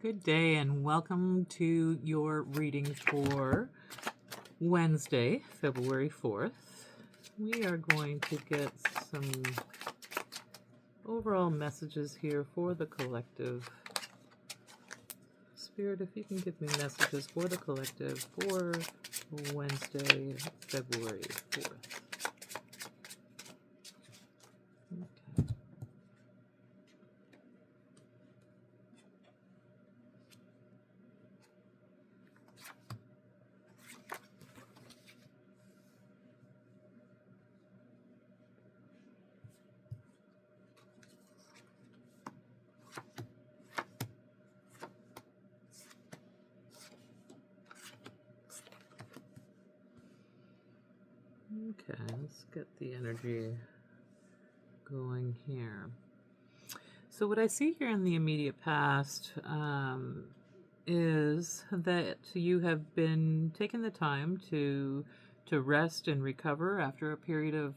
Good day and welcome to your reading for Wednesday, February 4th. We are going to get some overall messages here for the collective. Spirit, if you can give me messages for the collective for Wednesday, February 4th. Okay, let's get the energy going here. So what I see here in the immediate past is that you have been taking the time to rest and recover after a period of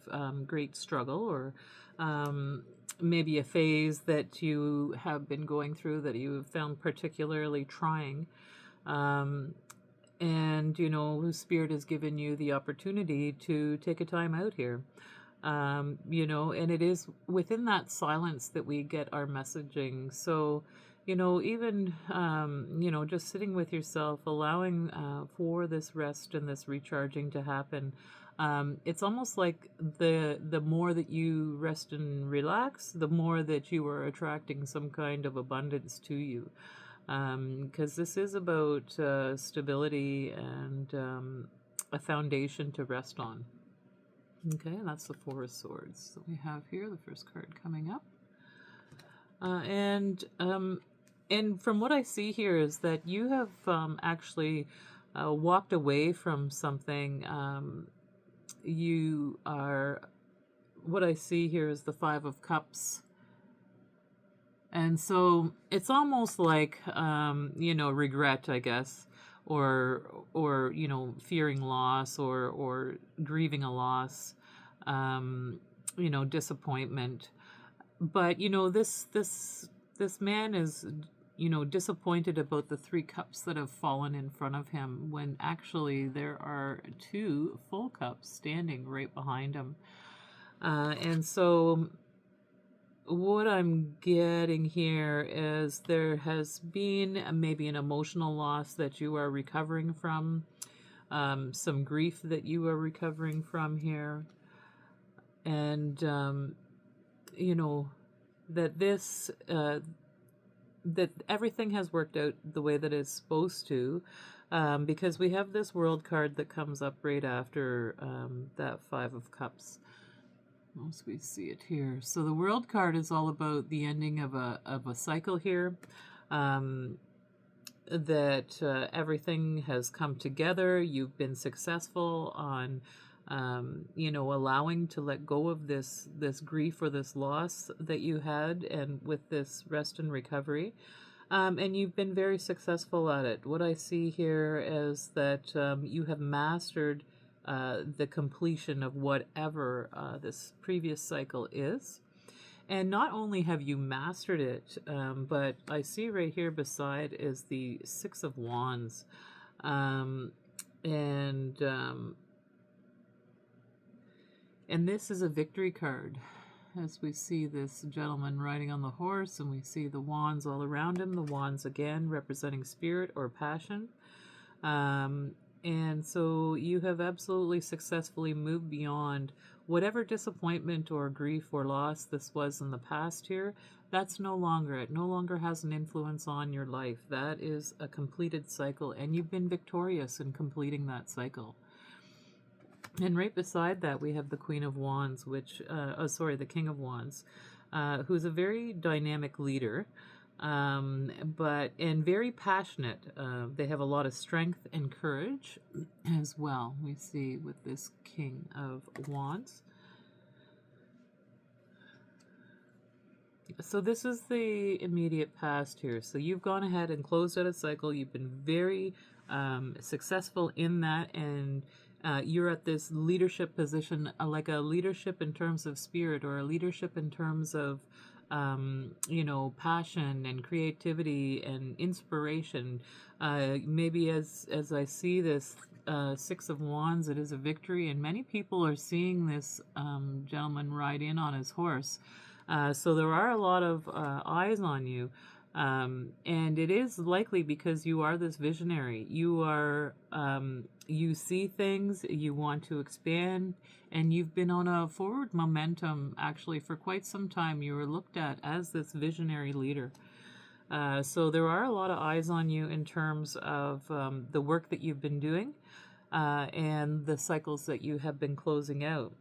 great struggle, or maybe a phase that you have been going through that you have found particularly trying. And Spirit has given you the opportunity to take a time out here. And it is within that silence that we get our messaging. So, even, just sitting with yourself, allowing for this rest and this recharging to happen. It's almost like the more that you rest and relax, the more that you are attracting some kind of abundance to you. Because this is about stability and a foundation to rest on. Okay, that's the Four of Swords that we have here, the first card coming up. And from what I see here is that you have actually walked away from something. What I see here is the Five of Cups. And so it's almost like, regret, I guess, or fearing loss or grieving a loss, disappointment. But, this man is, disappointed about the 3 cups that have fallen in front of him, when actually there are 2 full cups standing right behind him. And so what I'm getting here is there has been maybe an emotional loss that you are recovering from, some grief that you are recovering from here, and that this that everything has worked out the way that it's supposed to, because we have this World card that comes up right after that Five of Cups. As we see it here. So the World card is all about the ending of a cycle here, that everything has come together. You've been successful on, allowing to let go of this grief or this loss that you had, and with this rest and recovery. And you've been very successful at it. What I see here is that you have mastered the completion of whatever this previous cycle is. And not only have you mastered it, but I see right here beside is the Six of Wands. And this is a victory card, as we see this gentleman riding on the horse, and we see the wands all around him. The wands, again, representing spirit or passion. And so you have absolutely successfully moved beyond whatever disappointment or grief or loss this was in the past here. That's no longer, it no longer has an influence on your life. That is a completed cycle, and you've been victorious in completing that cycle. And right beside that, we have the Queen of Wands, the King of Wands, who's a very dynamic leader. And very passionate. They have a lot of strength and courage as well, we see with this King of Wands. So this is the immediate past here. So you've gone ahead and closed out a cycle. You've been very successful in that, and you're at this leadership position, like a leadership in terms of spirit, or a leadership in terms of passion and creativity and inspiration. Maybe as I see this Six of Wands, it is a victory, and many people are seeing this gentleman ride in on his horse. So there are a lot of eyes on you. And it is likely because you are this visionary. You see things, you want to expand, and you've been on a forward momentum actually for quite some time. You were looked at as this visionary leader. So there are a lot of eyes on you in terms of the work that you've been doing and the cycles that you have been closing out.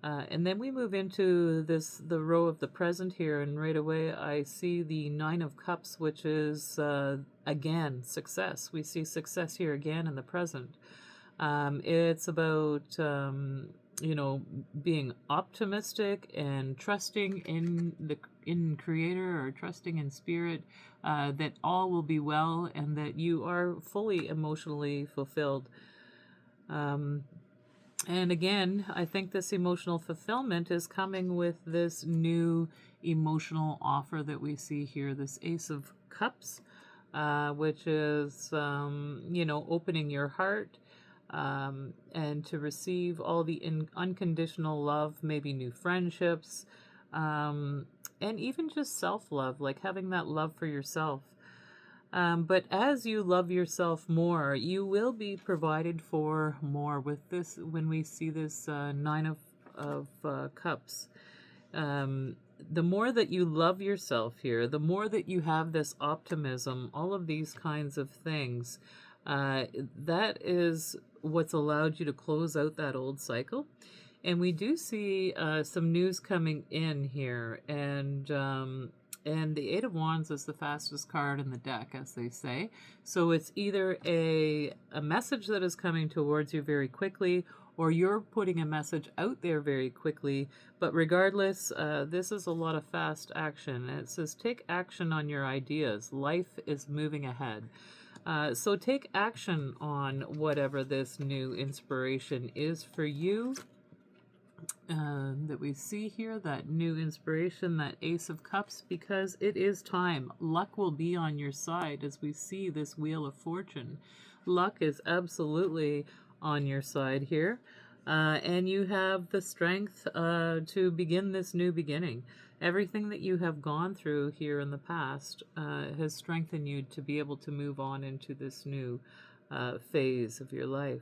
And then we move into the row of the present here, and right away I see the Nine of Cups, which is again success. We see success here again in the present. It's about being optimistic and trusting in Creator, or trusting in Spirit, that all will be well and that you are fully emotionally fulfilled. And again, I think this emotional fulfillment is coming with this new emotional offer that we see here, this Ace of Cups, which is, opening your heart and to receive all the unconditional love, maybe new friendships, and even just self-love, like having that love for yourself. But as you love yourself more, you will be provided for more with this. When we see this Nine of Cups, the more that you love yourself here, the more that you have this optimism, all of these kinds of things, that is what's allowed you to close out that old cycle. And we do see some news coming in here, and the Eight of Wands is the fastest card in the deck, as they say. So it's either a message that is coming towards you very quickly, or you're putting a message out there very quickly. But regardless, this is a lot of fast action. And it says, take action on your ideas. Life is moving ahead. So take action on whatever this new inspiration is for you. That we see here, that new inspiration, that Ace of Cups, because it is time. Luck will be on your side as we see this Wheel of Fortune. Luck is absolutely on your side here. And you have the strength to begin this new beginning. Everything that you have gone through here in the past has strengthened you to be able to move on into this new phase of your life.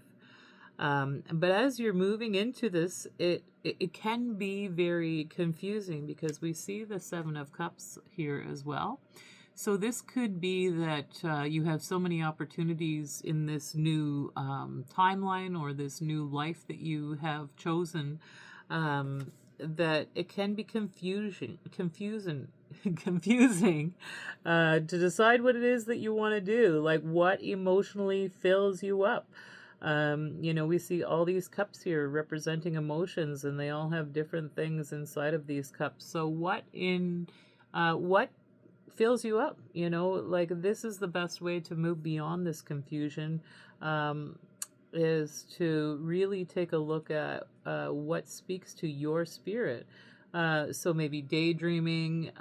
But as you're moving into this, it can be very confusing because we see the Seven of Cups here as well. So this could be that you have so many opportunities in this new timeline, or this new life that you have chosen, that it can be confusing to decide what it is that you want to do, like what emotionally fills you up. We see all these cups here representing emotions, and they all have different things inside of these cups. So what fills you up? Like, this is the best way to move beyond this confusion, is to really take a look at what speaks to your spirit. So maybe daydreaming,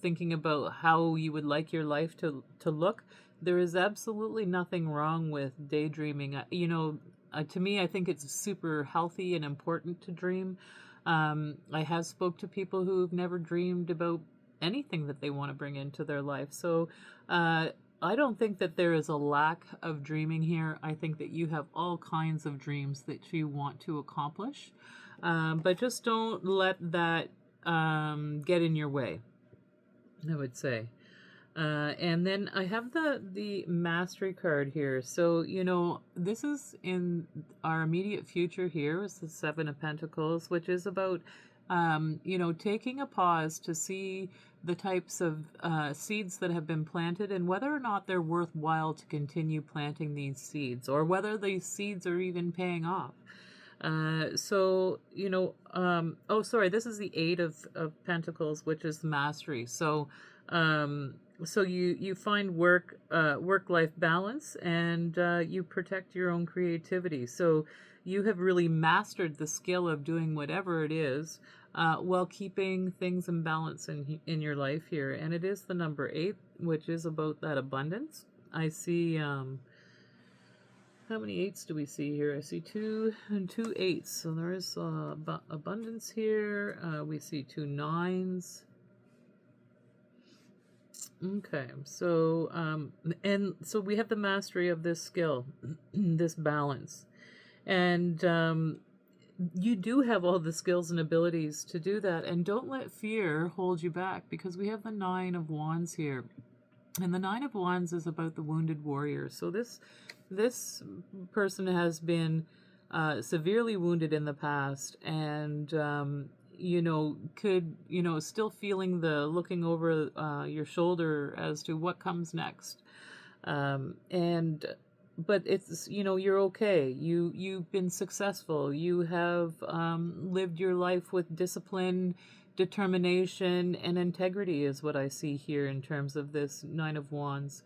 thinking about how you would like your life to look. There is absolutely nothing wrong with daydreaming. To me, I think it's super healthy and important to dream. I have spoke to people who've never dreamed about anything that they want to bring into their life. So I don't think that there is a lack of dreaming here. I think that you have all kinds of dreams that you want to accomplish. But just don't let that get in your way, I would say. And then I have the Mastery card here. So, this is in our immediate future here, is the Seven of Pentacles, which is about, taking a pause to see the types of seeds that have been planted, and whether or not they're worthwhile to continue planting these seeds, or whether these seeds are even paying off. This is the Eight of Pentacles, which is Mastery. So you find work-life balance, and you protect your own creativity. So you have really mastered the skill of doing whatever it is while keeping things in balance in your life here. And it is the number 8, which is about that abundance. I see, how many 8s do we see here? I see 2 and 2 8s. So there is abundance here. We see 2 9s. Okay, so and so we have the mastery of this skill, this balance, and you do have all the skills and abilities to do that. And don't let fear hold you back, because we have the 9 of Wands here, and the 9 of Wands is about the wounded warrior. So this person has been severely wounded in the past, and could, still feeling the looking over your shoulder as to what comes next. And but it's, you're okay. You've been successful. You have lived your life with discipline, determination, and integrity is what I see here in terms of this 9 of Wands.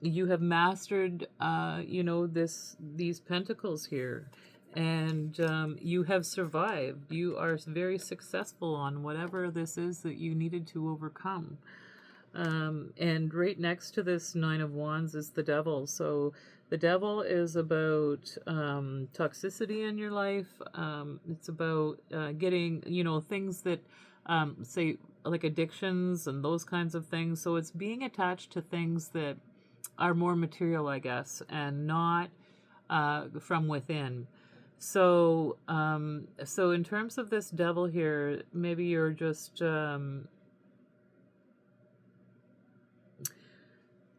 You have mastered, these pentacles here, and you have survived. You are very successful on whatever this is that you needed to overcome. And right next to this 9 of Wands is the Devil. So the Devil is about toxicity in your life. It's about getting, things that, say, like addictions and those kinds of things. So it's being attached to things that are more material, I guess, and not from within. So, so in terms of this Devil here, maybe you're just,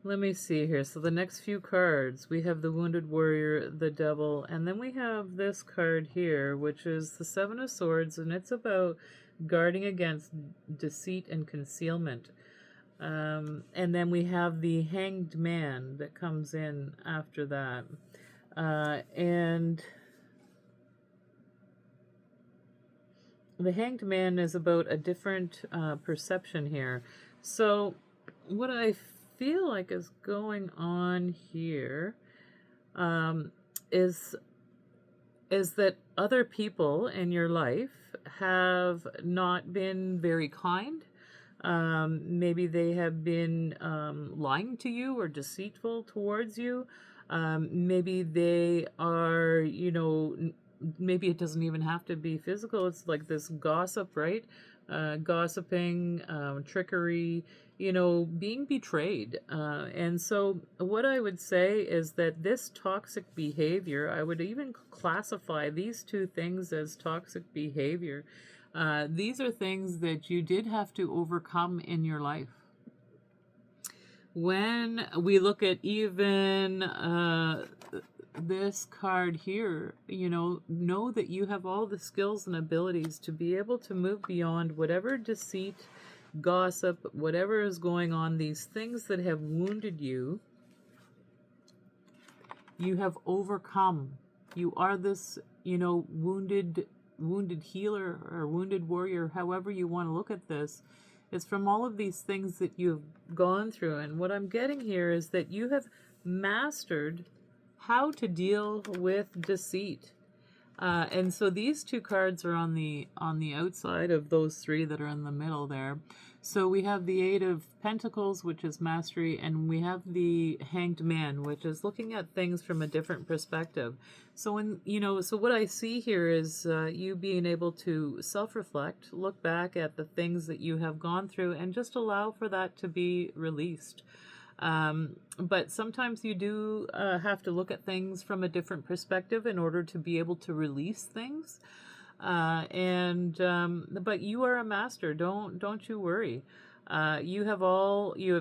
let me see here. So the next few cards, we have the Wounded Warrior, the Devil, and then we have this card here, which is the 7 of Swords, and it's about guarding against deceit and concealment. And then we have the Hanged Man that comes in after that. And the Hanged Man is about a different perception here. So what I feel like is going on here is that other people in your life have not been very kind. Maybe they have been lying to you or deceitful towards you. Maybe they are, maybe it doesn't even have to be physical. It's like this gossip, right? Gossiping, trickery, being betrayed. And so what I would say is that this toxic behavior, I would even classify these two things as toxic behavior. These are things that you did have to overcome in your life. When we look at even this card here, know that you have all the skills and abilities to be able to move beyond whatever deceit, gossip, whatever is going on, these things that have wounded you, you have overcome. You are this, wounded healer or wounded warrior, however you want to look at this. It's from all of these things that you've gone through. And what I'm getting here is that you have mastered how to deal with deceit. And so these two cards are on the outside of those 3 that are in the middle there. So we have the 8 of Pentacles, which is mastery, and we have the Hanged Man, which is looking at things from a different perspective. So so what I see here is you being able to self-reflect, look back at the things that you have gone through, and just allow for that to be released. But sometimes you do have to look at things from a different perspective in order to be able to release things. But you are a master. Don't you worry. You have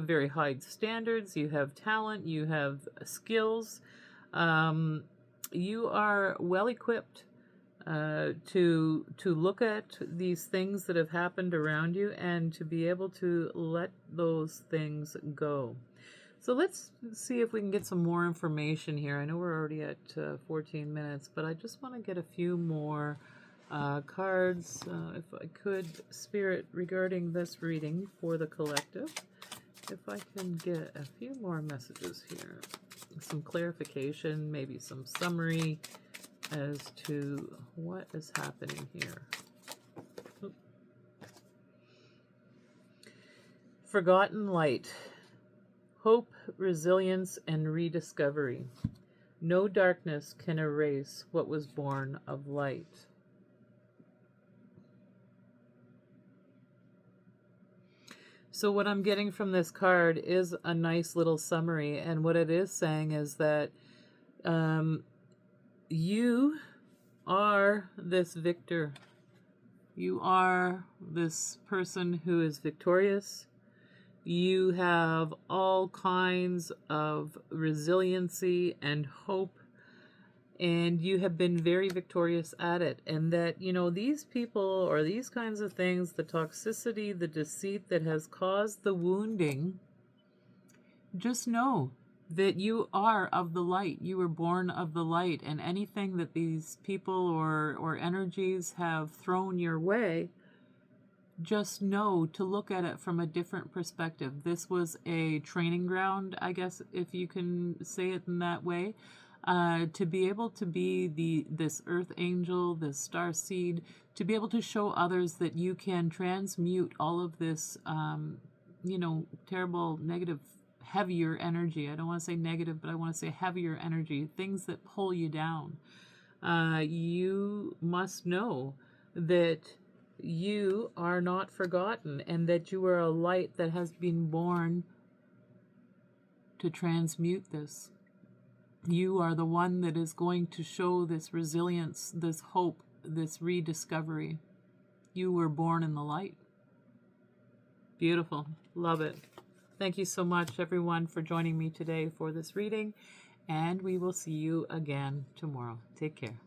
very high standards. You have talent. You have skills. You are well equipped to look at these things that have happened around you and to be able to let those things go. So let's see if we can get some more information here. I know we're already at 14 minutes, but I just want to get a few more cards, if I could, Spirit, regarding this reading for the collective. If I can get a few more messages here, some clarification, maybe some summary as to what is happening here. Forgotten light, hope, resilience, and rediscovery. No darkness can erase what was born of light. So what I'm getting from this card is a nice little summary, and what it is saying is that you are this victor. You are this person who is victorious. You have all kinds of resiliency and hope, and you have been very victorious at it. And that, you know, these people or these kinds of things, the toxicity, the deceit that has caused the wounding, just know that you are of the light. You were born of the light, and anything that these people or energies have thrown your way, just know to look at it from a different perspective. This was a training ground, I guess, if you can say it in that way, to be able to be this earth angel, this star seed, to be able to show others that you can transmute all of this, terrible, negative, heavier energy. I don't want to say negative, but I want to say heavier energy, things that pull you down. You must know that you are not forgotten, and that you are a light that has been born to transmute this. You are the one that is going to show this resilience, this hope, this rediscovery. You were born in the light. Beautiful. Love it. Thank you so much, everyone, for joining me today for this reading, and we will see you again tomorrow. Take care.